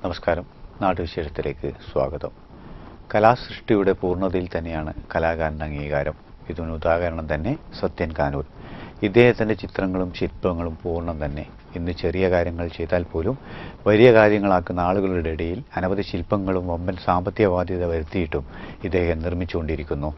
നമസ്കാരം. നാട്ടുവിശേഷത്തിലേക്ക് സ്വാഗതം. കലാസൃഷ്ടിയുടെ പൂർണ്ണതയിൽ തന്നെയാണ് കലാകാരൻ്റെ അംഗീകാരം. ഇതിന് ഉദാഹരണം തന്നെ സത്യൻ കാനൂർ. ഇദ്ദേഹത്തിൻ്റെ ചിത്രങ്ങളും ശില്പങ്ങളും പൂർണ്ണം തന്നെ. ഇന്ന് ചെറിയ കാര്യങ്ങൾ ചെയ്താൽ പോലും വലിയ കാര്യങ്ങളാക്കുന്ന ആളുകളുടെ ഇടയിൽ അനവധി ശില്പങ്ങളും വമ്പൻ സാമ്പത്തിക ബാധ്യത വരുത്തിയിട്ടും ഇദ്ദേഹം നിർമ്മിച്ചുകൊണ്ടിരിക്കുന്നു.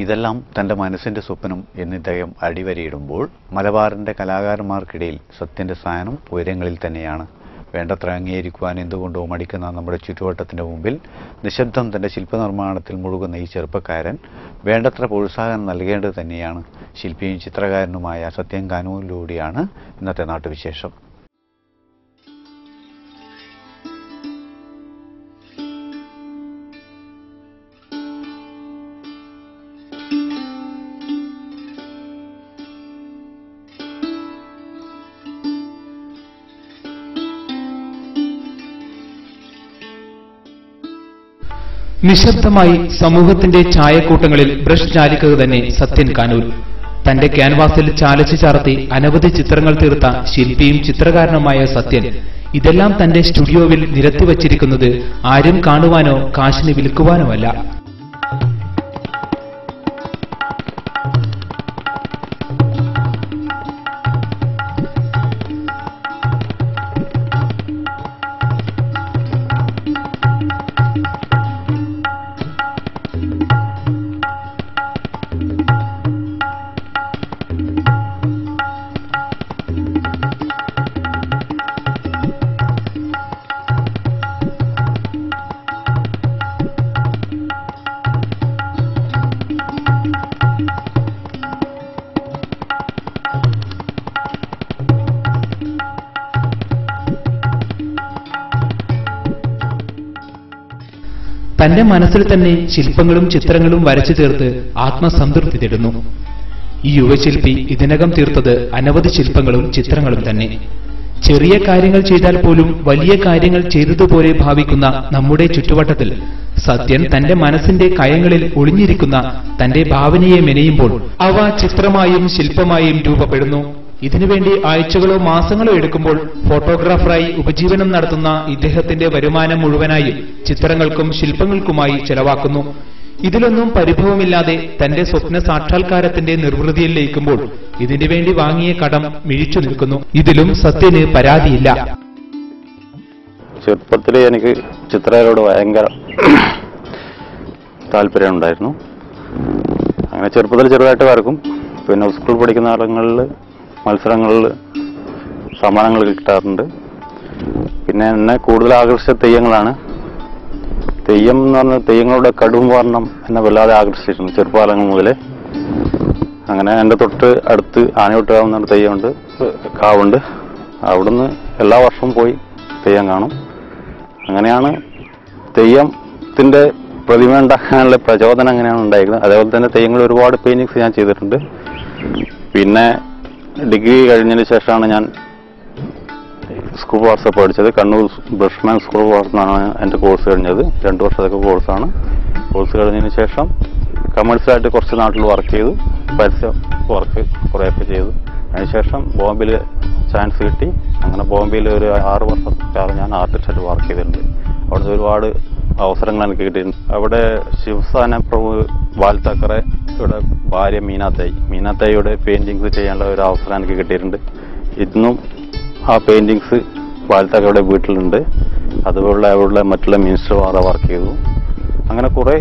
ഇതെല്ലാം തൻ്റെ മനസ്സിൻ്റെ സ്വപ്നം എന്ന് ഇദ്ദേഹം അടിവരയിടുമ്പോൾ മലബാറിൻ്റെ കലാകാരന്മാർക്കിടയിൽ സത്യൻ്റെ സ്ഥാനം ഉയരങ്ങളിൽ തന്നെയാണ്. വേണ്ടത്ര അംഗീകരിക്കുവാൻ എന്തുകൊണ്ടോ മടിക്കുന്ന നമ്മുടെ ചുറ്റുവട്ടത്തിൻ്റെ മുമ്പിൽ നിശബ്ദം തൻ്റെ ശില്പനിർമ്മാണത്തിൽ മുഴുകുന്ന ഈ ചെറുപ്പക്കാരൻ വേണ്ടത്ര പ്രോത്സാഹനം നൽകേണ്ടത് തന്നെയാണ്. ശില്പിയും ചിത്രകാരനുമായ സത്യൻ കാനൂരിലൂടെയാണ് ഇന്നത്തെ നാട്ടുവിശേഷം. നിശബ്ദമായി സമൂഹത്തിന്റെ ചായക്കൂട്ടങ്ങളിൽ ബ്രഷ് ചാലിക്കുക തന്നെ സത്യൻ കാനൂർ. തന്റെ ക്യാൻവാസിൽ ചാലച്ചു ചാർത്തി അനവധി ചിത്രങ്ങൾ തീർത്ത ശില്പിയും ചിത്രകാരനുമായ സത്യൻ ഇതെല്ലാം തന്റെ സ്റ്റുഡിയോവിൽ നിരത്തിവച്ചിരിക്കുന്നത് ആരും കാണുവാനോ കാശിന് വിൽക്കുവാനോ അല്ല. തന്റെ മനസ്സിൽ തന്നെ ശില്പങ്ങളും ചിത്രങ്ങളും വരച്ചു തീർത്ത് ആത്മസംതൃപ്തി തേടുന്നു. ഈ യുവശില്പി ഇതിനകം തീർത്തത് അനവധി ശില്പങ്ങളും ചിത്രങ്ങളും തന്നെ. ചെറിയ കാര്യങ്ങൾ ചെയ്താൽ പോലും വലിയ കാര്യങ്ങൾ ചെയ്തതുപോലെ ഭാവിക്കുന്ന നമ്മുടെ ചുറ്റുവട്ടത്തിൽ സത്യൻ തന്റെ മനസ്സിന്റെ കയങ്ങളിൽ ഒളിഞ്ഞിരിക്കുന്ന തന്റെ ഭാവനയെ മെനയുമ്പോൾ അവ ചിത്രമായും ശില്പമായും രൂപപ്പെടുന്നു. ഇതിനുവേണ്ടി ആഴ്ചകളോ മാസങ്ങളോ എടുക്കുമ്പോൾ ഫോട്ടോഗ്രാഫറായി ഉപജീവനം നടത്തുന്ന ഇദ്ദേഹത്തിന്റെ വരുമാനം മുഴുവനായും ചിത്രങ്ങൾക്കും ശില്പങ്ങൾക്കുമായി ചെലവാക്കുന്നു. ഇതിലൊന്നും പരിഭവമില്ലാതെ തന്റെ സ്വപ്ന സാക്ഷാത്കാരത്തിന്റെ നിർവൃതിയിൽ ലയിക്കുമ്പോൾ ഇതിനു വേണ്ടി വാങ്ങിയ കടം മിഴിച്ചു നിൽക്കുന്നു. ഇതിലും സത്യന് പരാതിയില്ല. ചെറുപ്പത്തിൽ എനിക്ക് ചിത്രകലയോട് ഭയങ്കര താല്പര്യമുണ്ടായിരുന്നു. അങ്ങനെ ചെറുപ്പത്തിൽ ചെറുതായിട്ട് വരക്കും. പിന്നെ സ്കൂൾ പഠിക്കുന്ന കാലങ്ങളിൽ മത്സരങ്ങളിൽ സമ്മാനങ്ങൾ കിട്ടാറുണ്ട്. പിന്നെ എന്നെ കൂടുതൽ ആകർഷിച്ച തെയ്യങ്ങളാണ്. തെയ്യം എന്ന് പറഞ്ഞാൽ തെയ്യങ്ങളുടെ കടും വർണ്ണം എന്നെ വല്ലാതെ ആകർഷിച്ചിരുന്നു ചെറുപ്പകാലങ്ങൾ മുതലേ. അങ്ങനെ എൻ്റെ തൊട്ട് അടുത്ത് ആനയോട്ടുകാവുന്ന തെയ്യമുണ്ട്, കാവുണ്ട്. അവിടുന്ന് എല്ലാ വർഷവും പോയി തെയ്യം കാണും. അങ്ങനെയാണ് തെയ്യത്തിൻ്റെ പ്രതിമ ഉണ്ടാക്കാനുള്ള പ്രചോദനം അങ്ങനെയാണ് ഉണ്ടായിരിക്കുന്നത്. അതേപോലെ തന്നെ തെയ്യങ്ങൾ ഒരുപാട് പെയിന്റിങ്സ് ഞാൻ ചെയ്തിട്ടുണ്ട്. പിന്നെ ഡിഗ്രി കഴിഞ്ഞതിന് ശേഷമാണ് ഞാൻ സ്കൂൾ വാർസ് പഠിച്ചത്. കണ്ണൂർ ബ്രഷ്മാൻ സ്കൂൾ വാർസ് എന്നാണ് എൻ്റെ കോഴ്സ് കഴിഞ്ഞത്. 2 വർഷത്തെ കോഴ്സാണ്. കോഴ്സ് കഴിഞ്ഞതിന് ശേഷം കമേഴ്സിലായിട്ട് കുറച്ച് നാട്ടിൽ വർക്ക് ചെയ്തു. പരസ്യ വർക്ക് കുറേയൊക്കെ ചെയ്തു. അതിനുശേഷം ബോംബെയിൽ ചാൻസ് കിട്ടി. അങ്ങനെ ബോംബെയിൽ ഒരു 6 വർഷക്കാലം ഞാൻ ആർട്ടിസ്റ്റായിട്ട് വർക്ക് ചെയ്തിട്ടുണ്ട്. അവിടുത്തെ ഒരുപാട് അവസരങ്ങൾ എനിക്ക് കിട്ടിയിട്ടുണ്ട്. അവിടെ ശിവസാന പ്രഭു വാൽത്താക്കറയുടെ ഭാര്യ മീനാത്തായിയുടെ പെയിന്റിങ്സ് ചെയ്യാനുള്ള ഒരു അവസരം എനിക്ക് കിട്ടിയിട്ടുണ്ട്. ഇന്നും ആ പെയിന്റിങ്സ് വാൽത്താക്കറയുടെ വീട്ടിലുണ്ട്. അതുപോലെ അവിടെ മറ്റുള്ള മിനിസ്റ്റർമാരെ വർക്ക് ചെയ്തു. അങ്ങനെ കുറേ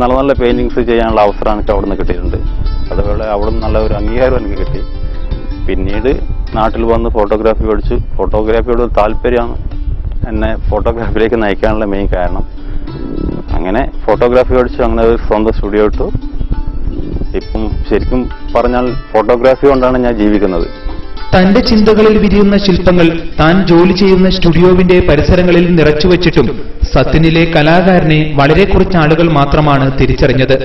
നല്ല നല്ല പെയിന്റിങ്സ് ചെയ്യാനുള്ള അവസരം എനിക്ക് അവിടെ നിന്ന് കിട്ടിയിട്ടുണ്ട്. അതുപോലെ അവിടെ നിന്ന് നല്ല ഒരു അംഗീകാരം എനിക്ക് കിട്ടി. പിന്നീട് നാട്ടിൽ വന്ന് ഫോട്ടോഗ്രാഫി പഠിച്ചു. ഫോട്ടോഗ്രാഫിയോട് താല്പര്യമാണ് എന്നെ ഫോട്ടോഗ്രാഫിയിലേക്ക് നയിക്കാനുള്ള മെയിൻ കാരണം. അങ്ങനെ ഫോട്ടോഗ്രാഫി പഠിച്ചു. അങ്ങനെ ഒരു സ്വന്തം സ്റ്റുഡിയോ ഇട്ടു. ഇപ്പം ശരിക്കും പറഞ്ഞാൽ ഫോട്ടോഗ്രാഫി കൊണ്ടാണ് ഞാൻ ജീവിക്കുന്നത്. തന്റെ ചിന്തകളിൽ വിരിയുന്ന ശില്പങ്ങൾ താൻ ജോലി ചെയ്യുന്ന സ്റ്റുഡിയോവിന്റെ പരിസരങ്ങളിൽ നിറച്ചുവച്ചിട്ടും സത്യനിലെ കലാകാരനെ വളരെ കുറച്ച് ആളുകൾ മാത്രമാണ് തിരിച്ചറിഞ്ഞത്.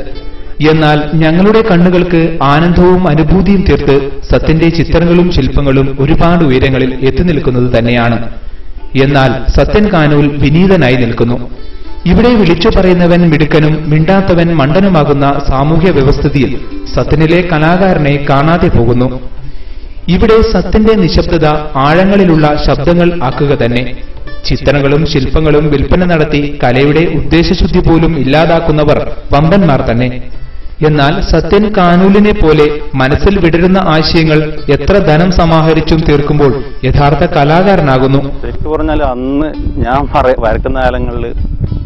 എന്നാൽ ഞങ്ങളുടെ കണ്ണുകൾക്ക് ആനന്ദവും അനുഭൂതിയും തീർത്ത് സത്യന്റെ ചിത്രങ്ങളും ശില്പങ്ങളും ഒരുപാട് ഉയരങ്ങളിൽ എത്തി നിൽക്കുന്നത് തന്നെയാണ്. എന്നാൽ സത്യൻ കാനൂൽ വിനീതനായി നിൽക്കുന്നു. ഇവിടെ വിളിച്ചു പറയുന്നവൻ മിടുക്കനും മിണ്ടാത്തവൻ മണ്ടനുമാകുന്ന സാമൂഹ്യ വ്യവസ്ഥിതിയിൽ സത്യനിലെ കലാകാരനെ കാണാതെ പോകുന്നു. ഇവിടെ സത്യന്റെ നിശബ്ദത ആഴങ്ങളിലുള്ള ശബ്ദങ്ങൾ ആക്കുക തന്നെ. ചിത്രങ്ങളും ശില്പങ്ങളും വിൽപ്പന നടത്തി കലയുടെ ഉദ്ദേശശുദ്ധി പോലും ഇല്ലാതാക്കുന്നവർ വമ്പന്മാർ തന്നെ. എന്നാൽ സത്യൻ കാനൂലിനെ പോലെ മനസ്സിൽ വിടരുന്ന ആശയങ്ങൾ എത്ര ധനം സമാഹരിച്ചും തീർക്കുമ്പോൾ യഥാർത്ഥ കലാകാരനാകുന്നു. ശരിക്കും പറഞ്ഞാൽ അന്ന് ഞാൻ വരക്കുന്ന കാലങ്ങളിൽ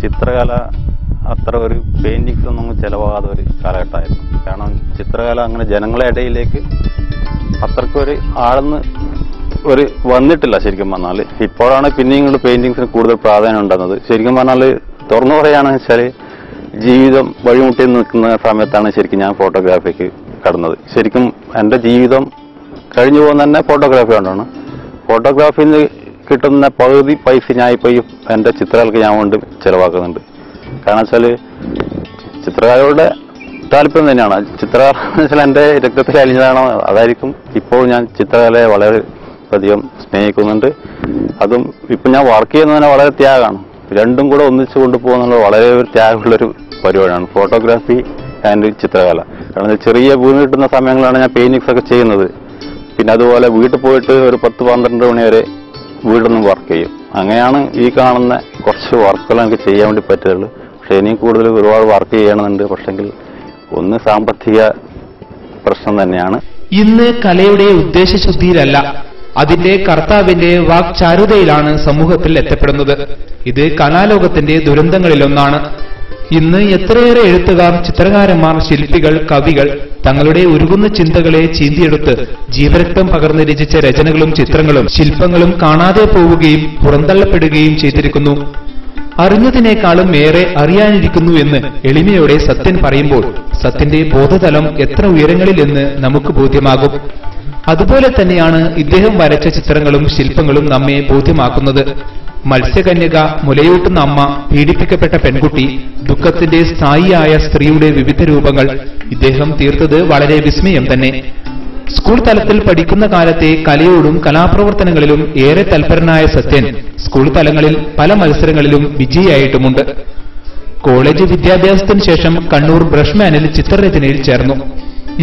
ചിത്രകല അത്ര ഒരു പെയിന്റിങ്സ് ഒന്നും ചെലവാകാത്ത ഒരു കാലഘട്ടമായിരുന്നു. കാരണം ചിത്രകല അങ്ങനെ ജനങ്ങളുടെ ഇടയിലേക്ക് അത്രക്കൊരു ആളെന്ന് ഒരു വന്നിട്ടില്ല. ശരിക്കും പറഞ്ഞാൽ ഇപ്പോഴാണ് പിന്നെ ഇങ്ങോട്ട് പെയിന്റിങ്സിന് കൂടുതൽ പ്രാധാന്യം ഉണ്ടാകുന്നത്. ശരിക്കും പറഞ്ഞാൽ തുറന്നു പറയുകയാണെന്ന് വെച്ചാൽ ജീവിതം വഴിമുട്ടി നിൽക്കുന്ന സമയത്താണ് ശരിക്കും ഞാൻ ഫോട്ടോഗ്രാഫിക്ക് കടന്നത്. ശരിക്കും എൻ്റെ ജീവിതം കഴിഞ്ഞു പോകുന്ന തന്നെ ഫോട്ടോഗ്രാഫി കൊണ്ടാണ്. ഫോട്ടോഗ്രാഫിയിൽ നിന്ന് കിട്ടുന്ന പകുതി പൈസ ഞാൻ ഇപ്പോൾ ഈ എൻ്റെ ചിത്രകലക്ക് ഞാൻ കൊണ്ട് ചിലവാക്കുന്നുണ്ട്. കാരണം വെച്ചാൽ ചിത്രകലയുടെ താല്പര്യം തന്നെയാണ്. ചിത്രകല വെച്ചാൽ എൻ്റെ രക്തത്തിൽ അലിഞ്ഞതാണോ അതായിരിക്കും. ഇപ്പോൾ ഞാൻ ചിത്രകലയെ വളരെ അധികം സ്നേഹിക്കുന്നുണ്ട്. അതും ഇപ്പം ഞാൻ വർക്ക് ചെയ്യുന്നതിന് വളരെ ത്യാഗമാണ്. രണ്ടും കൂടെ ഒന്നിച്ചു കൊണ്ടുപോകുന്നത് വളരെ ഒരു ത്യാഗമുള്ളൊരു പരിപാടിയാണ് ഫോട്ടോഗ്രാഫി ആൻഡ് ചിത്രകല. കാരണം ചെറിയ വീണ് കിട്ടുന്ന സമയങ്ങളാണ് ഞാൻ പെയിന്റിങ്സ് ഒക്കെ ചെയ്യുന്നത്. പിന്നെ അതുപോലെ വീട്ടിൽ പോയിട്ട് ഒരു 10-12 മണി വരെ വീട്ടിൽ നിന്ന് വർക്ക് ചെയ്യും. അങ്ങനെയാണ് ഈ കാണുന്ന കുറച്ച് വർക്കുകൾ എനിക്ക് ചെയ്യാൻ വേണ്ടി പറ്റുള്ളൂ. പക്ഷെ ഇനിയും കൂടുതൽ ഒരുപാട് വർക്ക് ചെയ്യണമെന്നുണ്ട്. പക്ഷെങ്കിൽ ഒന്ന് സാമ്പത്തിക പ്രശ്നം തന്നെയാണ്. ഇന്ന് കലയുടെ ഉദ്ദേശശുദ്ധിയിലല്ല, അതിന്റെ കർത്താവിന്റെ വാക്ചാരുതയിലാണ് സമൂഹത്തിൽ എത്തപ്പെടുന്നത്. ഇത് കലാലോകത്തിന്റെ ദുരന്തങ്ങളിലൊന്നാണ്. ഇന്ന് എത്രയേറെ എഴുത്തുകാർ, ചിത്രകാരന്മാർ, ശില്പികൾ, കവികൾ തങ്ങളുടെ ഉരുകുന്ന ചിന്തകളെ ചീന്തിയെടുത്ത് ജീവരക്തം പകർന്ന് രചിച്ച രചനകളും ചിത്രങ്ങളും ശില്പങ്ങളും കാണാതെ പോവുകയും പുറന്തള്ളപ്പെടുകയും ചെയ്തിരിക്കുന്നു. അറിഞ്ഞതിനേക്കാളും ഏറെ അറിയാനിരിക്കുന്നു എന്ന് എളിമയോടെ സത്യൻ പറയുമ്പോൾ സത്യന്റെ ബോധതലം എത്ര ഉയരങ്ങളിൽ എന്ന് നമുക്ക് ബോധ്യമാകും. അതുപോലെ തന്നെയാണ് ഇദ്ദേഹം വരച്ച ചിത്രങ്ങളും ശില്പങ്ങളും നമ്മെ ബോധ്യമാക്കുന്നത്. മത്സ്യകന്യക, മുലയൂട്ടുന്ന അമ്മ, പീഡിപ്പിക്കപ്പെട്ട പെൺകുട്ടി, ദുഃഖത്തിന്റെ സ്ഥായിയായ സ്ത്രീയുടെ വിവിധ രൂപങ്ങൾ ഇദ്ദേഹം തീർത്തത് വളരെ വിസ്മയം തന്നെ. സ്കൂൾ തലത്തിൽ പഠിക്കുന്ന കാലത്തെ കലയോടും കലാപ്രവർത്തനങ്ങളിലും ഏറെ തൽപരനായ സത്യൻ സ്കൂൾ തലങ്ങളിൽ പല മത്സരങ്ങളിലും വിജയിയായിട്ടുമുണ്ട്. കോളേജ് വിദ്യാഭ്യാസത്തിന് ശേഷം കണ്ണൂർ ബ്രഷ്മാനിൽ ചിത്രരചനയിൽ ചേർന്നു.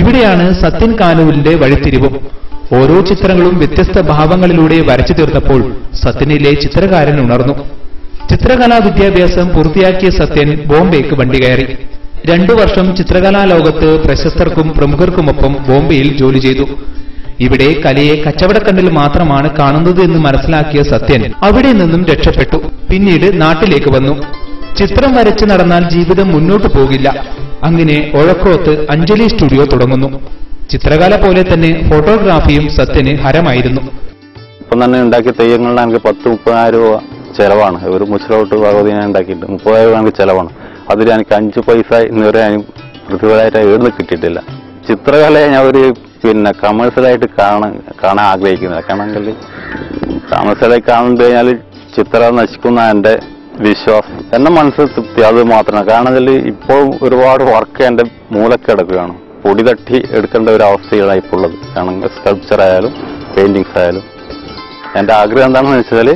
ഇവിടെയാണ് സത്യൻ കാനൂലിന്റെ വഴിത്തിരിവും. ഓരോ ചിത്രങ്ങളും വ്യത്യസ്ത ഭാവങ്ങളിലൂടെ വരച്ചു തീർത്തപ്പോൾ സത്യനിലെ ചിത്രകാരൻ ഉണർന്നു. ചിത്രകലാ വിദ്യാഭ്യാസം പൂർത്തിയാക്കിയ സത്യൻ ബോംബെക്ക് വണ്ടി കയറി. 2 വർഷം ചിത്രകലാ ലോകത്ത് പ്രശസ്തർക്കും പ്രമുഖർക്കുമൊപ്പം ബോംബെയിൽ ജോലി ചെയ്തു. ഇവിടെ കലയെ കച്ചവടക്കണ്ണിൽ മാത്രമാണ് കാണുന്നത് എന്ന് മനസ്സിലാക്കിയ സത്യൻ അവിടെ നിന്നും രക്ഷപ്പെട്ടു. പിന്നീട് നാട്ടിലേക്ക് വന്നു. ചിത്രം വരച്ച് നടന്നാൽ ജീവിതം മുന്നോട്ടു പോകില്ല. അങ്ങനെ ഒഴക്കോത്ത് അഞ്ജലി സ്റ്റുഡിയോ തുടങ്ങുന്നു. ചിത്രകല പോലെ തന്നെ ഫോട്ടോഗ്രാഫിയും സത്യന് ഹരമായിരുന്നു. ഇപ്പം തന്നെ ഉണ്ടാക്കിയ തെയ്യങ്ങളിൽ എനിക്ക് 10-30,000 രൂപ ചെലവാണ്. ഒരു മുച്ചിലോട്ട് ഭഗവതി ഞാൻ ഉണ്ടാക്കിയിട്ട് 30,000 രൂപ എനിക്ക് ചെലവാണ്. അതിൽ എനിക്ക് 5 പൈസ ഇന്നുവരെ പ്രതിഫലമായിട്ട് എഴുതി കിട്ടിയിട്ടില്ല. ചിത്രകലയെ ഞാൻ ഒരു കമേഴ്സ്യലായിട്ട് കാണാൻ ആഗ്രഹിക്കുന്നില്ല. കാരണം കമേഴ്സ്യലായി കാണുന്നത് കഴിഞ്ഞാൽ ചിത്രം നശിക്കുന്ന എൻ്റെ വിശ്വാസം, എൻ്റെ മനസ്സിൽ തൃപ്തി അത് മാത്രമാണ്. കാരണം ഇപ്പോൾ ഒരുപാട് വർക്ക് എൻ്റെ മൂലക്കിടക്കുകയാണ്. പൊടി തട്ടി എടുക്കേണ്ട ഒരു അവസ്ഥയാണ് ഇപ്പോൾ ഉള്ളത്. കാരണം സ്കൾപ്ചർ ആയാലും പെയിന്റിങ്സ് ആയാലും എൻ്റെ ആഗ്രഹം എന്താണെന്ന് വെച്ചാൽ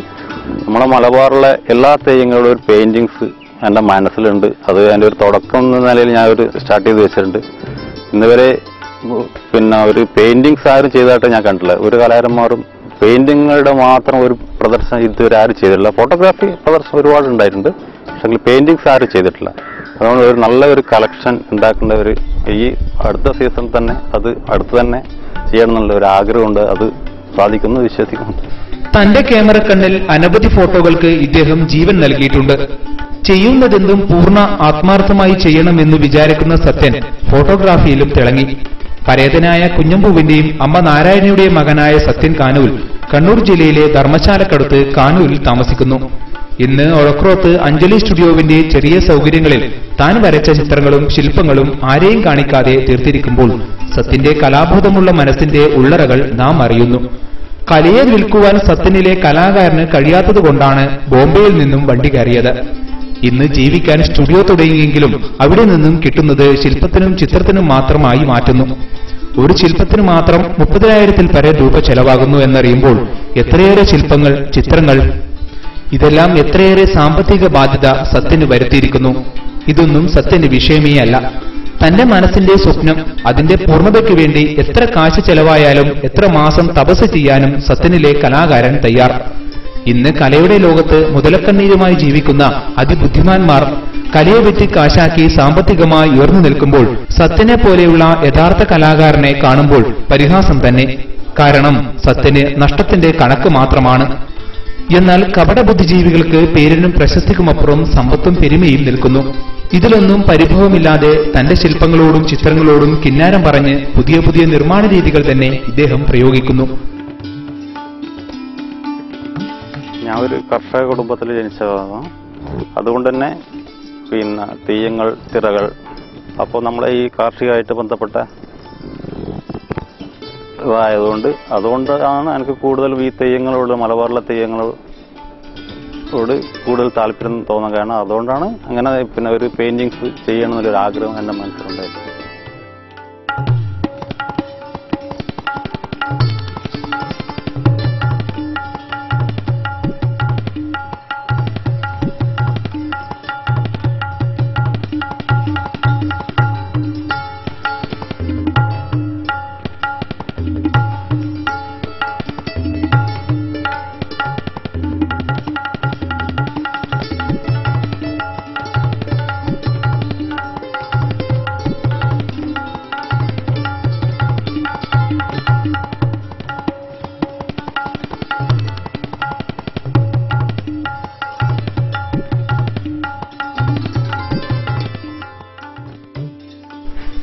നമ്മുടെ മലബാറിലെ എല്ലാ തെയ്യങ്ങളുടെ ഒരു പെയിന്റിങ്സ് എൻ്റെ മനസ്സിലുണ്ട്. അത് എൻ്റെ ഒരു തുടക്കം എന്ന നിലയിൽ ഞാൻ ഒരു സ്റ്റാർട്ട് ചെയ്ത് വെച്ചിട്ടുണ്ട്. ഇന്നുവരെ ഒരു പെയിന്റിങ്സ് ആരും ചെയ്തതായിട്ട് ഞാൻ കണ്ടില്ല. ഒരു കലാകാരന്മാരും പെയിന്റിങ്ങുകളുടെ മാത്രം ഒരു പ്രദർശനം ഇതുവരെ ആരും ചെയ്തിട്ടില്ല. ഫോട്ടോഗ്രാഫി പ്രദർശനം ഒരുപാട് ഉണ്ടായിട്ടുണ്ട്, പക്ഷെ പെയിന്റിങ്സ് ആരും ചെയ്തിട്ടില്ല. അതുകൊണ്ട് ഒരു നല്ലൊരു കളക്ഷൻ ഉണ്ടാക്കേണ്ട ഈ അടുത്ത സീസൺ തന്നെ അത് അടുത്ത് തന്നെ ചെയ്യണം എന്നുള്ള ഒരു ആഗ്രഹമുണ്ട്. അത് സാധിക്കുമെന്ന് വിശ്വസിക്കുന്നു. തന്റെ ക്യാമറ കണ്ണിൽ അനവധി ഫോട്ടോകൾക്ക് ഇദ്ദേഹം ജീവൻ നൽകിയിട്ടുണ്ട്. ചെയ്യുന്നതെന്തും പൂർണ്ണ ആത്മാർത്ഥമായി ചെയ്യണമെന്ന് വിചാരിക്കുന്ന സത്യൻ ഫോട്ടോഗ്രാഫിയിലും തിളങ്ങി. പരേതനായ കുഞ്ഞമ്പൂവിന്റെയും അമ്മ നാരായണിയുടെയും മകനായ സത്യൻ കാനൂൽ കണ്ണൂർ ജില്ലയിലെ ധർമ്മശാലക്കടുത്ത് കാനൂരിൽ താമസിക്കുന്നു. ഇന്ന് ഒഴക്രോത്ത് അഞ്ജലി സ്റ്റുഡിയോവിന്റെ ചെറിയ സൗകര്യങ്ങളിൽ താൻ വരച്ച ചിത്രങ്ങളും ശില്പങ്ങളും ആരെയും കാണിക്കാതെ തീർത്തിരിക്കുമ്പോൾ സത്യന്റെ കലാബോധമുള്ള മനസ്സിന്റെ ഉള്ളറകൾ നാം അറിയുന്നു. കലയെ വിൽക്കുവാൻ സത്യനിലെ കലാകാരന് കഴിയാത്തതുകൊണ്ടാണ് ബോംബെയിൽ നിന്നും വണ്ടി കയറിയത്. ഇന്ന് ജീവിക്കാൻ സ്റ്റുഡിയോ തുടങ്ങിയെങ്കിലും അവിടെ നിന്നും കിട്ടുന്നത് ശില്പത്തിനും ചിത്രത്തിനും മാത്രമായി മാറ്റുന്നു. ഒരു ശില്പത്തിന് മാത്രം 30,000-ൽ പരം രൂപ ചെലവാകുന്നു എന്നറിയുമ്പോൾ എത്രയേറെ ശില്പങ്ങൾ, ചിത്രങ്ങൾ. ഇതെല്ലാം എത്രയേറെ സാമ്പത്തിക ബാധ്യത സത്യന് വരുത്തിയിരിക്കുന്നു. ഇതൊന്നും സത്യന് വിഷയമേ അല്ല. തന്റെ മനസ്സിന്റെ സ്വപ്നം, അതിന്റെ പൂർണ്ണതയ്ക്ക് വേണ്ടി എത്ര കാശ് ചെലവായാലും എത്ര മാസം തപസ് ചെയ്യാനും സത്യനിലെ കലാകാരൻ തയ്യാർ. ഇന്ന് കലയുടെ ലോകത്ത് മുതലക്കണ്ണീരുമായി ജീവിക്കുന്ന അതിബുദ്ധിമാന്മാർ കലയെ വിറ്റ് കാശാക്കി സാമ്പത്തികമായി ഉയർന്നു നിൽക്കുമ്പോൾ സത്യനെ പോലെയുള്ള യഥാർത്ഥ കലാകാരനെ കാണുമ്പോൾ പരിഹാസം തന്നെ. കാരണം സത്യന് നഷ്ടത്തിന്റെ കണക്ക് മാത്രമാണ്. എന്നാൽ കപടബുദ്ധിജീവികൾക്ക് പേരിനും പ്രശസ്തിക്കുമപ്പുറം സമ്പത്തും പെരുമയും നിൽക്കുന്നു. ഇതിലൊന്നും പരിഭവമില്ലാതെ തന്റെ ശില്പങ്ങളോടും ചിത്രങ്ങളോടും കിന്നാരം പറഞ്ഞ് പുതിയ പുതിയ നിർമ്മാണ രീതികൾ തന്നെ ഇദ്ദേഹം പ്രയോഗിക്കുന്നു. ഞാൻ ഒരു കർഷക കുടുംബത്തിൽ ജനിച്ചതാണ്. അതുകൊണ്ട് തന്നെ പിന്നെ തെയ്യങ്ങൾ, തിറകൾ, അപ്പോൾ നമ്മളെ ഈ കാർഷികമായിട്ട് ബന്ധപ്പെട്ട അതുകൊണ്ടാണ് എനിക്ക് കൂടുതലും ഈ തെയ്യങ്ങളോട്, മലബാറിലെ തെയ്യങ്ങളോട് കൂടുതൽ താല്പര്യം തോന്നാൻ കാരണം. അതുകൊണ്ടാണ് അങ്ങനെ പിന്നെ ഒരു പെയിന്റിങ്സ് ചെയ്യണമെന്നൊരു ആഗ്രഹം എൻ്റെ മനസ്സിലുണ്ടായിരുന്നു.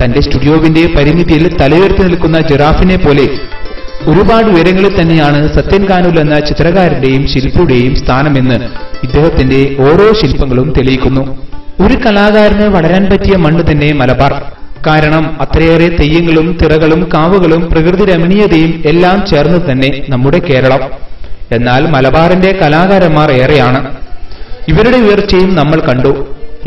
തന്റെ സ്റ്റുഡിയോവിന്റെ പരിമിതിയിൽ തലയുയർത്തി നിൽക്കുന്ന ജിറാഫിനെ പോലെ ഒരുപാട് ഉയരങ്ങളിൽ തന്നെയാണ് സത്യൻ കാനൂൽ എന്ന ചിത്രകാരന്റെയും ശില്പിയുടെയും സ്ഥാനമെന്ന് ഇദ്ദേഹത്തിന്റെ ഓരോ ശില്പങ്ങളും തെളിയിക്കുന്നു. ഒരു കലാകാരന് വളരാൻ പറ്റിയ മണ്ണ് തന്നെ മലബാർ. കാരണം അത്രയേറെ തെയ്യങ്ങളും തിറകളും കാവുകളും പ്രകൃതി രമണീയതയും എല്ലാം ചേർന്ന് തന്നെ നമ്മുടെ കേരളം. എന്നാൽ മലബാറിന്റെ കലാകാരന്മാർ ഏറെയാണ്. ഇവരുടെ ഉയർച്ചയും നമ്മൾ കണ്ടു.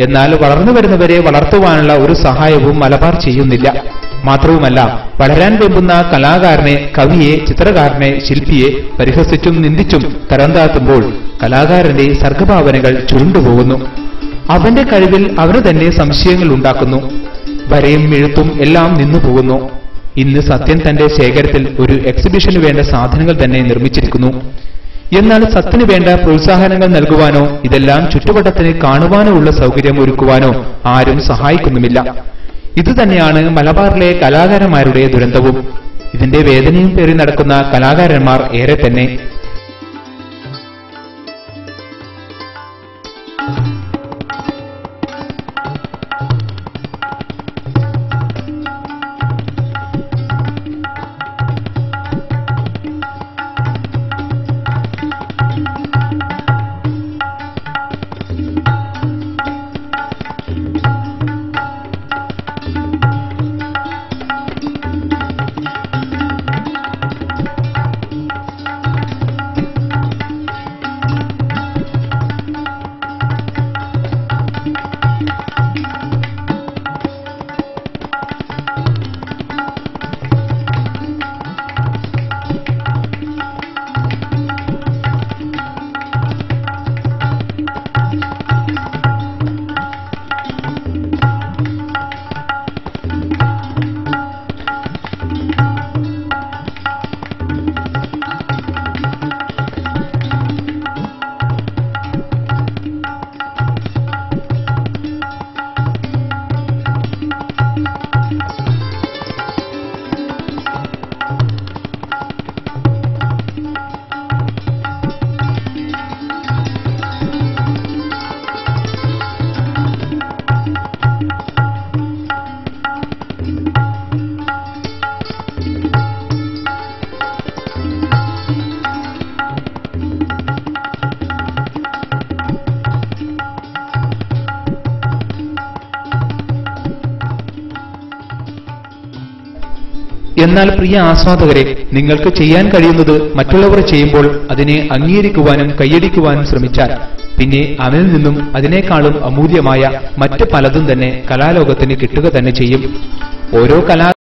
എന്നാൽ വളർന്നു വരുന്നവരെ വളർത്തുവാനുള്ള ഒരു സഹായവും മലബാർ ചെയ്യുന്നില്ല. മാത്രവുമല്ല, വളരാൻ വെമ്പുന്ന കലാകാരനെ, കവിയെ, ചിത്രകാരനെ, ശില്പിയെ പരിഹസിച്ചും നിന്ദിച്ചും തരം താഴ്ത്തുമ്പോൾ കലാകാരന്റെ സർഗഭാവനകൾ ചുരുണ്ടുപോകുന്നു. അവന്റെ കഴിവിൽ അവന് തന്നെ സംശയങ്ങൾ ഉണ്ടാക്കുന്നു. വരയും എഴുത്തും എല്ലാം നിന്നുപോകുന്നു. ഇന്ന് സത്യൻ തന്റെ ശേഖരത്തിൽ ഒരു എക്സിബിഷന് വേണ്ട സാധനങ്ങൾ തന്നെ നിർമ്മിച്ചിരിക്കുന്നു. എന്നാൽ സത്യന് വേണ്ട പ്രോത്സാഹനങ്ങൾ നൽകുവാനോ ഇതെല്ലാം ചുറ്റുവട്ടത്തിന് കാണുവാനോ ഉള്ള സൗകര്യം ഒരുക്കുവാനോ ആരും സഹായിക്കുന്നുമില്ല. ഇതുതന്നെയാണ് മലബാറിലെ കലാകാരന്മാരുടെ ദുരന്തവും. ഇതിന്റെ വേദനയും പേറി നടക്കുന്ന കലാകാരന്മാർ ഏറെ തന്നെ. എന്നാൽ പ്രിയ ആസ്വാദകരെ, നിങ്ങൾക്ക് ചെയ്യാൻ കഴിയുന്നത് മറ്റുള്ളവർ ചെയ്യുമ്പോൾ അതിനെ അംഗീകരിക്കുവാനും കൈയടിക്കുവാനും ശ്രമിച്ചാൽ പിന്നെ അവനിൽ നിന്നും അതിനേക്കാളും അമൂല്യമായ മറ്റ് പലതും തന്നെ കലാലോകത്തിന് കിട്ടുക തന്നെ ചെയ്യും. ഓരോ